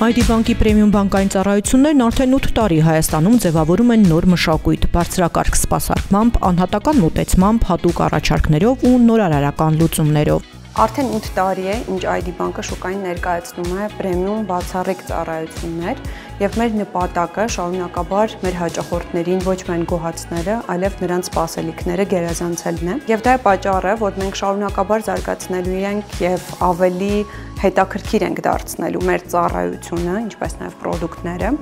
ID բանկի պրեմիում բանկային ծառայություններն արդեն 8 տարի Հայաստանում ձևավորում են նոր մշակույթ, բարձրակարգ սպասարկմամբ, անհատական մոտեցմամբ, հատուկ առաջարկներով ու նորարարական լուծումներով։ Արդեն 8 տարի է, ինչ ID բանկը շուկային ներկայացնում է պրեմիում բացառիկ ծառայություններ եւ մեր նպատակը շարունակաբար մեր հաճախորդներին ոչ միայն գոհացնելը, այլև նրանց սպասելիքները գերազանցելն է։ Եվ դա է պատճառը, որ մենք շարունակաբար զարգացնելու ենք եւ ավելի հետաքրքիր ենք դարձնելու մեր ծառայությունը, ինչպես նաեւ պրոդուկտները։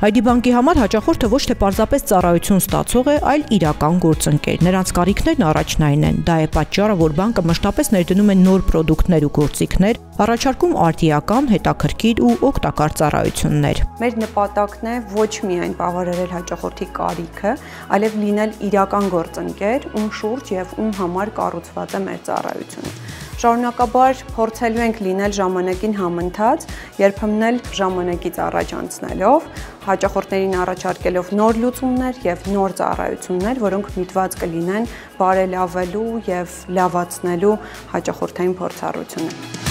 ID բանկի համար հաճախորդը ոչ թե պարզապես ծառայություն ստացող է, այլ իրական գործընկեր։ Նրանց կարիքներն առաջնային են։ Դա է պատճառը, որ բանկը մշտապես ներդնում է նոր պրոդուկտներ ու գործիքներ, առաջարկում արդիական, հետաքրքիր ու օգտակար ծառայություններ։ Մեր նպատակն է ոչ միայն բավարարել հաճախորդի կարիքը, այլև լինել իրական գործընկեր, ում շուրջ եւ ում համար կառուցված է մեր ծառայությունը։ Շարունակաբար փորձելու ենք լինել ժամանակին համընթաց, երբեմն էլ ժամանակից առաջ անցնելով, հաճախորդներին առաջարկելով նոր լուծումներ եւ նոր ծառայություններ, որոնք միտված կլինեն բարելավելու եւ լավացնելու հաճախորդային փորձառությունը։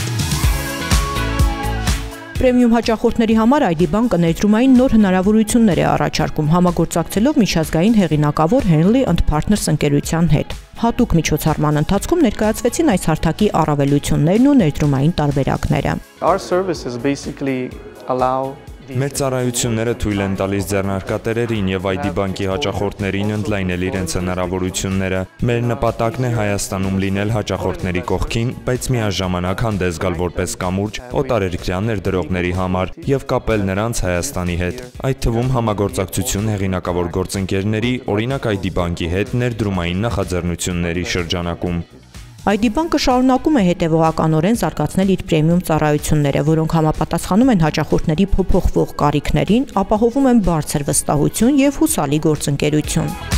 Պրեմիում հաճախորդների համար ID բանկը ներդրումային նոր հնարավորություններ է առաջարկում, համագործակցելով միջազգային հեղինակավոր Henley & Partners ընկերության հետ։ Հատուկ միջոցառման ընթացքում ներկայացվեցին այս հարթակի առավելություններն ու ներդրումային տարբերակները։ Մեր ծառայությունները թույլ են տալիս ձեռնարկատերերին եւ ID բանկի հաճախորդներին ընդլայնել իրենց հնարավորությունները։ Մեր նպատակն է Հայաստանում լինել հաճախորդների կողքին, բայց միաժամանակ հանդես գալ որպես կամուրջ օտարերկրյա ներդրողների համար եւ կապել նրանց Հայաստանի հետ։ Այդ թվում համագործակցություն հեղինակավոր գործընկերների, օրինակ ID բանկի հետ ներդրումային նախաձեռնությունների շրջանակում։ ID բանկը շարունակում է հետևողականորեն զարգացնել իր պրեմիում ծառայությունները, որոնք համապատասխանում են հաճախորդների փոփոխվող կարիքներին, ապահովում են բարձր վստահություն եւ հուսալի գործընկերություն։